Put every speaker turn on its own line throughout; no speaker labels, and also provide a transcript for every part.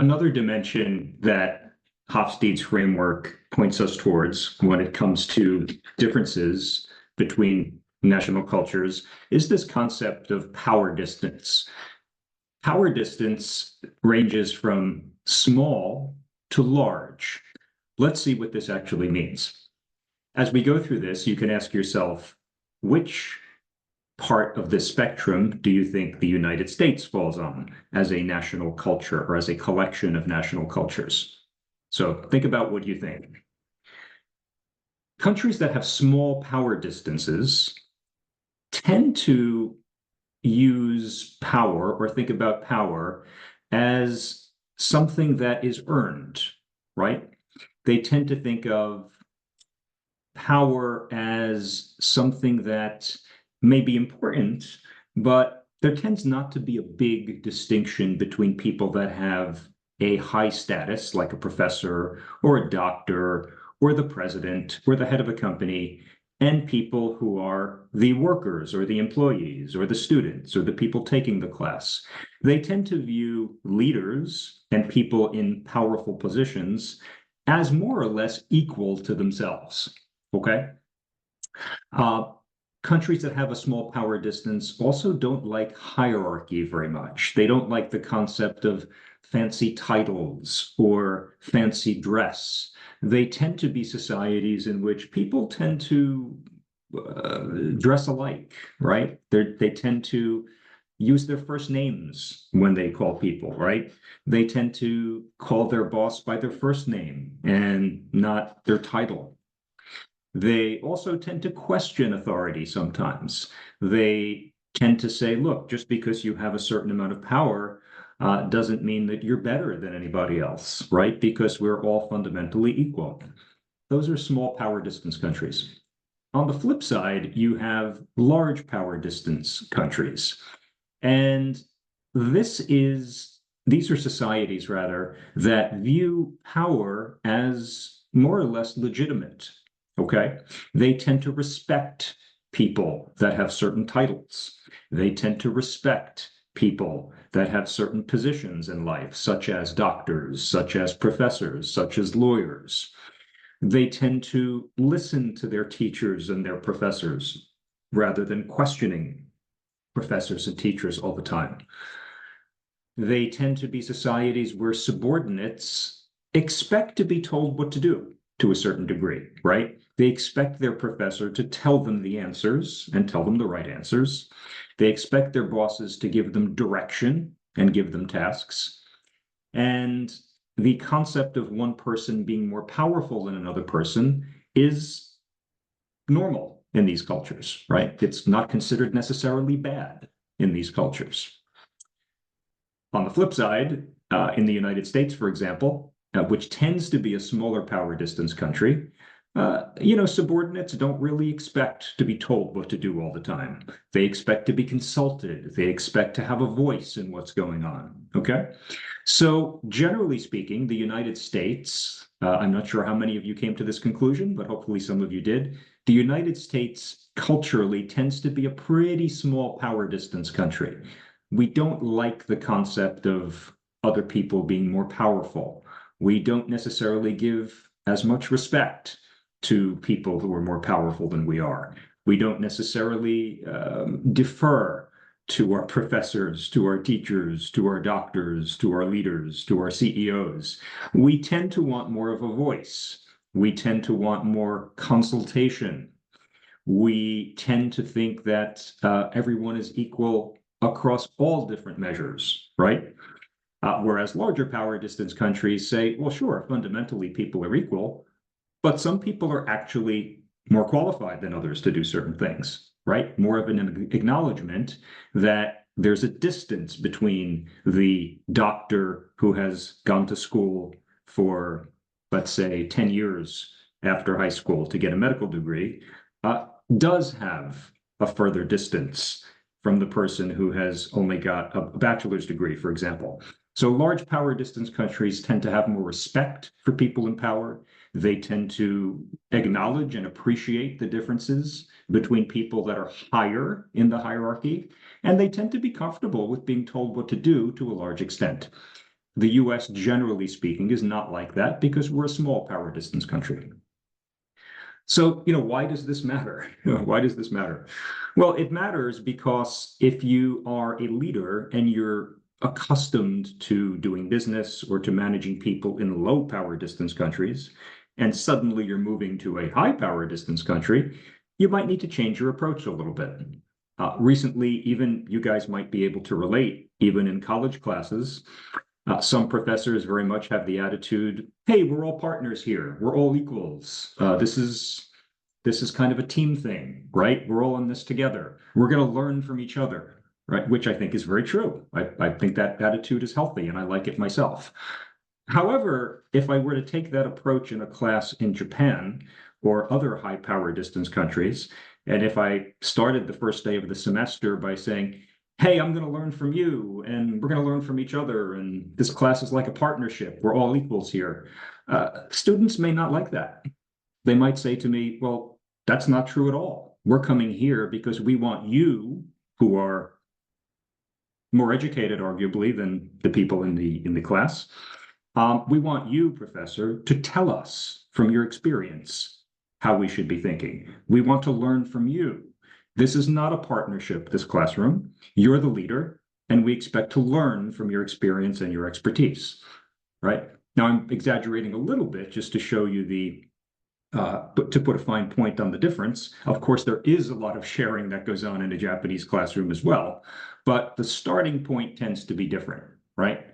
Another dimension that Hofstede's framework points us towards when it comes to differences between national cultures is this concept of power distance. Power distance ranges from small to large. Let's see what this actually means. As we go through this, you can ask yourself, which part of this spectrum do you think the United States falls on as a national culture or as a collection of national cultures? So think about what you think. Countries that have small power distances tend to use power or think about power as something that is earned, right? They tend to think of power as something that may be important, but there tends not to be a big distinction between people that have a high status, like a professor or a doctor or the president or the head of a company, and people who are the workers or the employees or the students or the people taking the class. They tend to view leaders and people in powerful positions as more or less equal to themselves, okay? Countries that have a small power distance also don't like hierarchy very much. They don't like the concept of fancy titles or fancy dress. They tend to be societies in which people tend to dress alike, right? They tend to use their first names when they call people, right? They tend to call their boss by their first name and not their title. They also tend to question authority sometimes. They tend to say, look, just because you have a certain amount of power doesn't mean that you're better than anybody else, right? Because we're all fundamentally equal. Those are small power distance countries. On the flip side, you have large power distance countries. And these are societies, rather, that view power as more or less legitimate. Okay, they tend to respect people that have certain titles. They tend to respect people that have certain positions in life, such as doctors, such as professors, such as lawyers. They tend to listen to their teachers and their professors rather than questioning professors and teachers all the time. They tend to be societies where subordinates expect to be told what to do to a certain degree, right? They expect their professor to tell them the answers and tell them the right answers. They expect their bosses to give them direction and give them tasks. And the concept of one person being more powerful than another person is normal in these cultures, right? It's not considered necessarily bad in these cultures. On the flip side, in the United States, for example, which tends to be a smaller power distance country, subordinates don't really expect to be told what to do all the time. They expect to be consulted. They expect to have a voice in what's going on, okay? So generally speaking, the United States, I'm not sure how many of you came to this conclusion, but hopefully some of you did. The United States culturally tends to be a pretty small power distance country. We don't like the concept of other people being more powerful. We don't necessarily give as much respect to people who are more powerful than we are. We don't necessarily defer to our professors, to our teachers, to our doctors, to our leaders, to our CEOs. We tend to want more of a voice. We tend to want more consultation. We tend to think that everyone is equal across all different measures, right? Whereas larger power distance countries say, well, sure, fundamentally people are equal, but some people are actually more qualified than others to do certain things, right? More of an acknowledgement that there's a distance between the doctor who has gone to school for, let's say, 10 years after high school to get a medical degree, does have a further distance from the person who has only got a bachelor's degree, for example. So large power distance countries tend to have more respect for people in power. They tend to acknowledge and appreciate the differences between people that are higher in the hierarchy, and they tend to be comfortable with being told what to do to a large extent. The US, generally speaking, is not like that because we're a small power distance country. So, why does this matter? Why does this matter? Well, it matters because if you are a leader and you're accustomed to doing business or to managing people in low power distance countries, and suddenly you're moving to a high power distance country, you might need to change your approach a little bit. Recently, even you guys might be able to relate, even in college classes. Some professors very much have the attitude, hey, we're all partners here. We're all equals. This is kind of a team thing, right? We're all in this together. We're going to learn from each other, right? Which I think is very true. I think that attitude is healthy and I like it myself. However, if I were to take that approach in a class in Japan or other high power distance countries, and if I started the first day of the semester by saying, hey, I'm going to learn from you, and we're going to learn from each other, and this class is like a partnership. We're all equals here. Students may not like that. They might say to me, well, that's not true at all. We're coming here because we want you, who are more educated, arguably, than the people in the class. We want you, professor, to tell us from your experience how we should be thinking. We want to learn from you. This is not a partnership, this classroom. You're the leader, and we expect to learn from your experience and your expertise, right? Now, I'm exaggerating a little bit just to show you to put a fine point on the difference. Of course, there is a lot of sharing that goes on in a Japanese classroom as well, but the starting point tends to be different, right?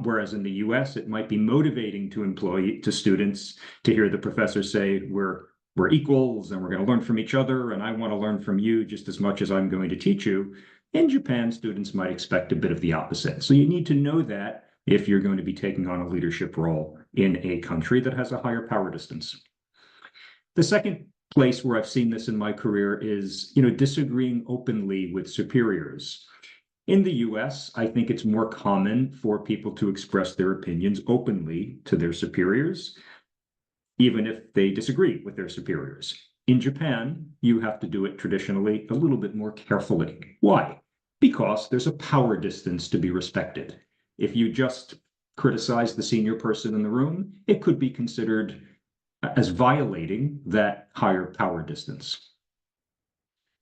Whereas in the US, it might be motivating to students to hear the professor say, we're equals and we're going to learn from each other, and I want to learn from you just as much as I'm going to teach you. In Japan, students might expect a bit of the opposite. So you need to know that if you're going to be taking on a leadership role in a country that has a higher power distance. The second place where I've seen this in my career is, disagreeing openly with superiors. In the US, I think it's more common for people to express their opinions openly to their superiors, even if they disagree with their superiors. In Japan, you have to do it traditionally a little bit more carefully. Why? Because there's a power distance to be respected. If you just criticize the senior person in the room, it could be considered as violating that higher power distance.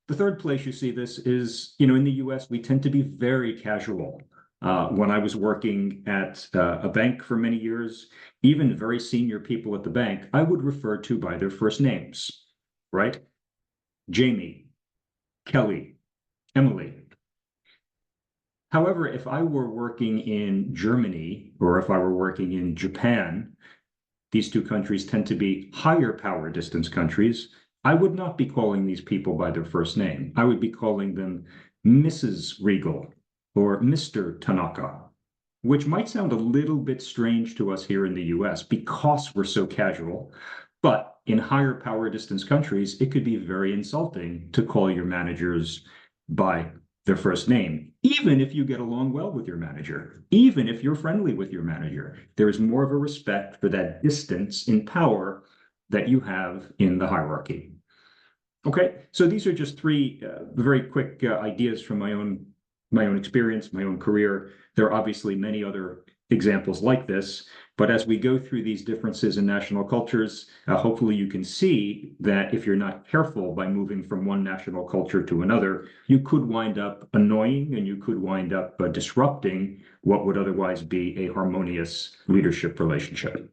The third place you see this is, in the US, we tend to be very casual. When I was working at a bank for many years, even very senior people at the bank, I would refer to by their first names, right? Jamie, Kelly, Emily. However, if I were working in Germany or if I were working in Japan, these two countries tend to be higher power distance countries. I would not be calling these people by their first name. I would be calling them Mrs. Regal or Mr. Tanaka, which might sound a little bit strange to us here in the US because we're so casual. But in higher power distance countries, it could be very insulting to call your managers by their first name, even if you get along well with your manager, even if you're friendly with your manager. There is more of a respect for that distance in power that you have in the hierarchy. Okay, so these are just three very quick ideas from my own experience, my own career. There are obviously many other examples like this, but as we go through these differences in national cultures, hopefully you can see that if you're not careful by moving from one national culture to another, you could wind up annoying and you could wind up disrupting what would otherwise be a harmonious leadership relationship.